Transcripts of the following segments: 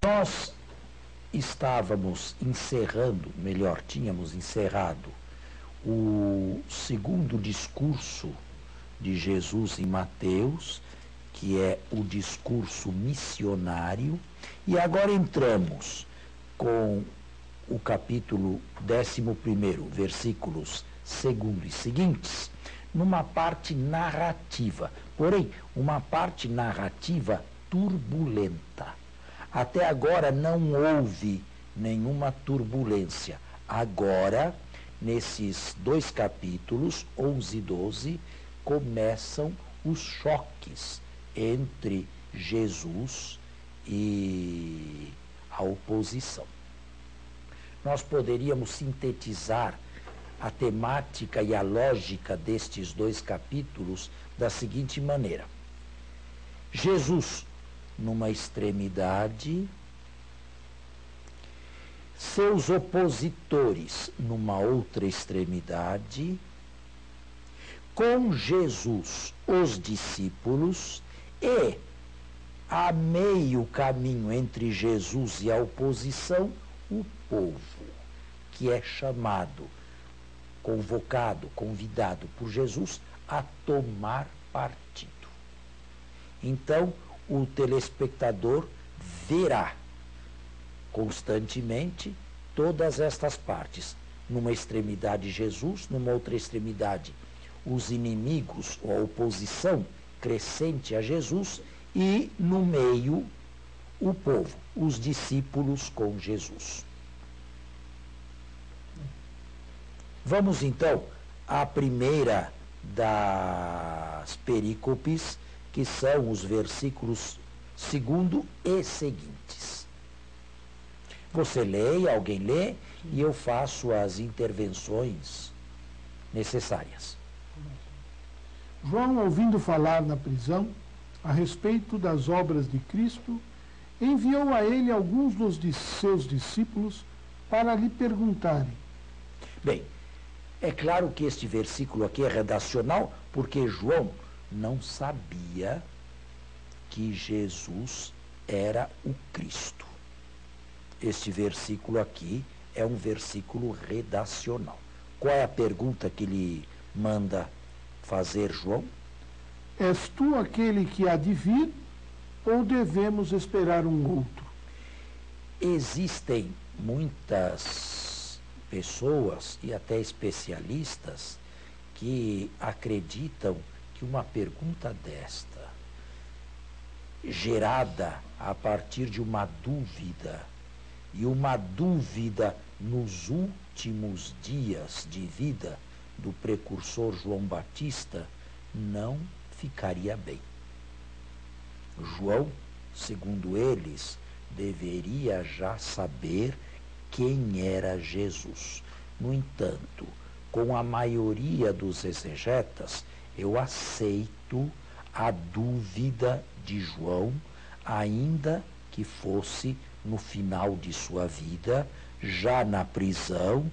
Nós estávamos encerrando, melhor, tínhamos encerrado o segundo discurso de Jesus em Mateus, que é o discurso missionário, e agora entramos com o capítulo 11, versículos 2 e seguintes, numa parte narrativa, porém, uma parte narrativa turbulenta. Até agora não houve nenhuma turbulência. Agora, nesses dois capítulos, 11 e 12, começam os choques entre Jesus e a oposição. Nós poderíamos sintetizar a temática e a lógica destes dois capítulos da seguinte maneira: Jesus numa extremidade, seus opositores numa outra extremidade, com Jesus os discípulos e, a meio caminho entre Jesus e a oposição, o povo, que é chamado, convocado, convidado por Jesus a tomar partido. Então, o telespectador verá constantemente todas estas partes. Numa extremidade Jesus, numa outra extremidade os inimigos ou a oposição crescente a Jesus, e no meio o povo, os discípulos com Jesus. Vamos então à primeira das perícopes, que são os versículos 2 e seguintes. Você lê, alguém lê, e eu faço as intervenções necessárias. João, ouvindo falar na prisão a respeito das obras de Cristo, enviou a ele alguns dos seus discípulos para lhe perguntarem. Bem, é claro que este versículo aqui é redacional, porque João não sabia que Jesus era o Cristo. Este versículo aqui é um versículo redacional. Qual é a pergunta que lhe manda fazer João? És tu aquele que há de vir, ou devemos esperar um outro? Existem muitas pessoas e até especialistas que acreditam que uma pergunta desta, gerada a partir de uma dúvida, e uma dúvida nos últimos dias de vida do precursor João Batista, não ficaria bem. João, segundo eles, deveria já saber quem era Jesus. No entanto, com a maioria dos exegetas, eu aceito a dúvida de João, ainda que fosse no final de sua vida, já na prisão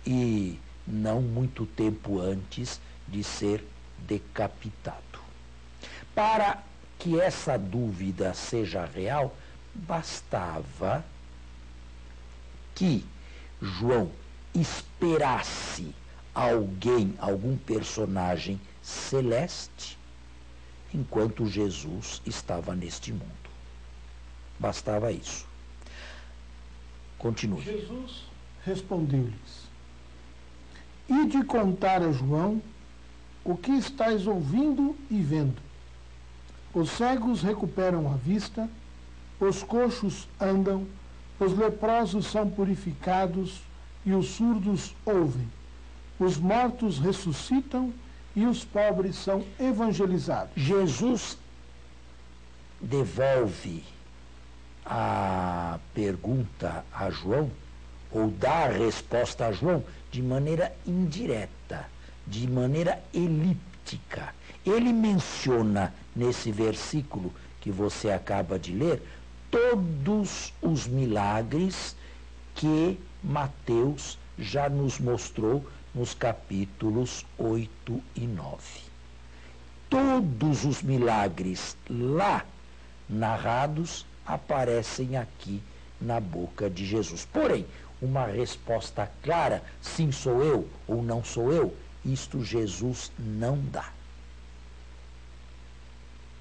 e não muito tempo antes de ser decapitado. Para que essa dúvida seja real, bastava que João esperasse alguém, algum personagem celeste, enquanto Jesus estava neste mundo. Bastava isso. Continue. Jesus respondeu-lhes: Ide contar a João o que estáis ouvindo e vendo. Os cegos recuperam a vista, os coxos andam, os leprosos são purificados e os surdos ouvem. Os mortos ressuscitam e os pobres são evangelizados. Jesus devolve a pergunta a João, ou dá a resposta a João, de maneira indireta, de maneira elíptica. Ele menciona nesse versículo que você acaba de ler todos os milagres que Mateus já nos mostrou nos capítulos 8 e 9. Todos os milagres lá narrados aparecem aqui na boca de Jesus. Porém, uma resposta clara, sim sou eu ou não sou eu, isto Jesus não dá.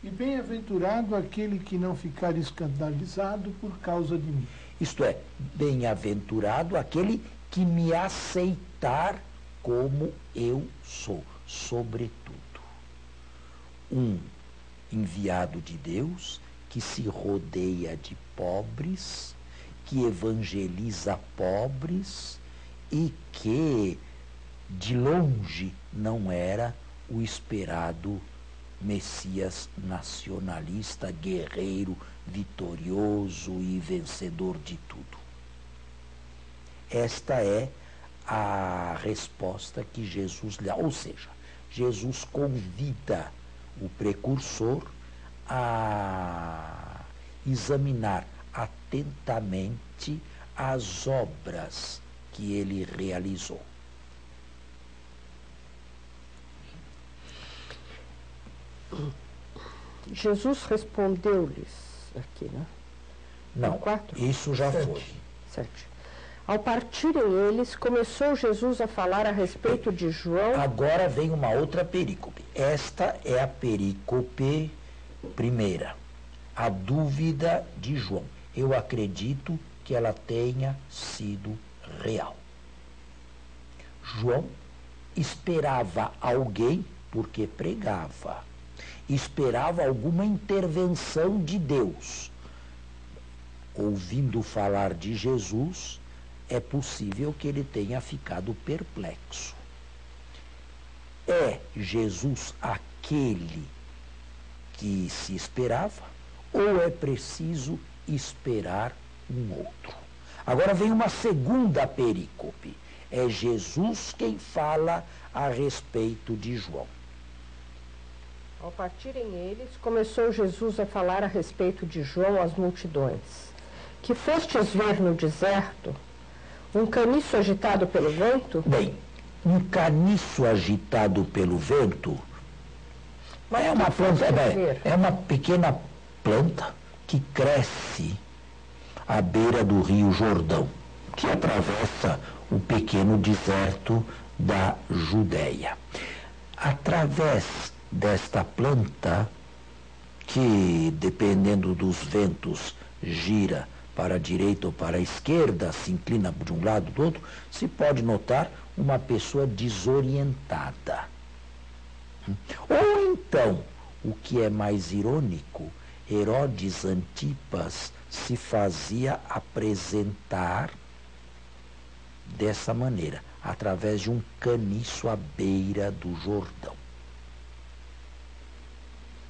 E bem-aventurado aquele que não ficar escandalizado por causa de mim. Isto é, bem-aventurado aquele que me aceitar como eu sou, sobretudo. Um enviado de Deus que se rodeia de pobres, que evangeliza pobres e que de longe não era o esperado Messias nacionalista, guerreiro, vitorioso e vencedor de tudo. Esta é a resposta que Jesus lhe dá. Ou seja, Jesus convida o precursor a examinar atentamente as obras que ele realizou. Jesus respondeu-lhes aqui, né? Não, 4? isso já 7. foi. 7. Ao partirem eles, começou Jesus a falar a respeito de João. Agora vem uma outra perícope. Esta é a perícope primeira. A dúvida de João. Eu acredito que ela tenha sido real. João esperava alguém porque pregava. Esperava alguma intervenção de Deus. Ouvindo falar de Jesus, é possível que ele tenha ficado perplexo. É Jesus aquele que se esperava, ou é preciso esperar um outro? Agora vem uma segunda perícope. É Jesus quem fala a respeito de João. Ao partirem eles, começou Jesus a falar a respeito de João às multidões. Que fostes ver no deserto um caniço agitado pelo vento? Bem, um caniço agitado pelo vento Mas é que uma planta, fostes ver? é uma pequena planta que cresce à beira do Rio Jordão, que atravessa o pequeno deserto da Judéia. Através desta planta, que dependendo dos ventos gira para a direita ou para a esquerda, se inclina de um lado do outro, se pode notar uma pessoa desorientada. Ou então, o que é mais irônico, Herodes Antipas se fazia apresentar dessa maneira, através de um caniço à beira do Jordão.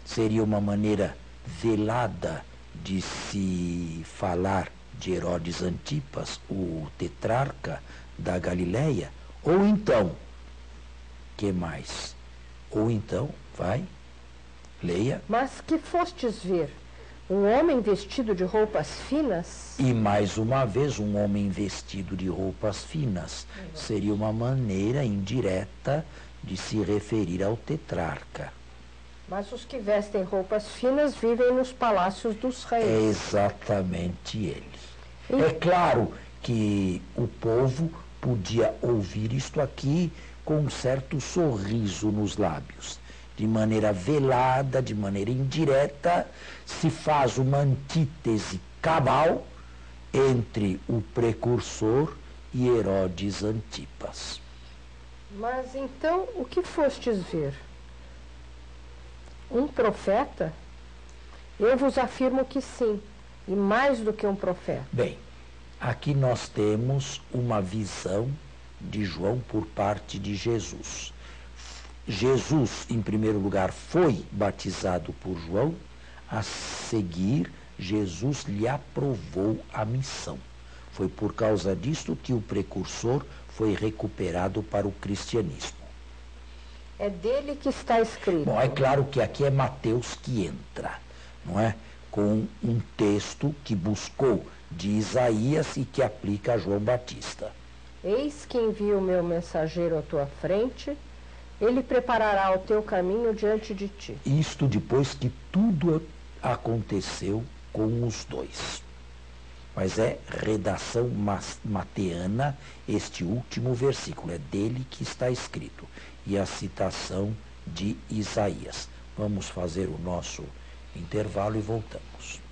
Seria uma maneira velada de se falar de Herodes Antipas, o tetrarca da Galileia? Ou então, que mais? Ou então, vai, leia. Mas que fostes ver um homem vestido de roupas finas? E mais uma vez, um homem vestido de roupas finas. Seria uma maneira indireta de se referir ao tetrarca. Mas os que vestem roupas finas vivem nos palácios dos É reis. exatamente ele. É claro que o povo podia ouvir isto aqui com um certo sorriso nos lábios. De maneira velada, de maneira indireta, se faz uma antítese cabal entre o precursor e Herodes Antipas. Mas então, o que fostes ver? Um profeta? Eu vos afirmo que sim, e mais do que um profeta. Bem, aqui nós temos uma visão de João por parte de Jesus. Jesus, em primeiro lugar, foi batizado por João. A seguir, Jesus lhe aprovou a missão. Foi por causa disto que o precursor foi recuperado para o cristianismo. É dele que está escrito. Bom, é claro que aqui é Mateus que entra, não é? Com um texto que buscou de Isaías e que aplica a João Batista. Eis que envio o meu mensageiro à tua frente, ele preparará o teu caminho diante de ti. Isto depois que tudo aconteceu com os dois. mas é redação mateana este último versículo, é dele que está escrito, e a citação de Isaías. Vamos fazer o nosso intervalo e voltamos.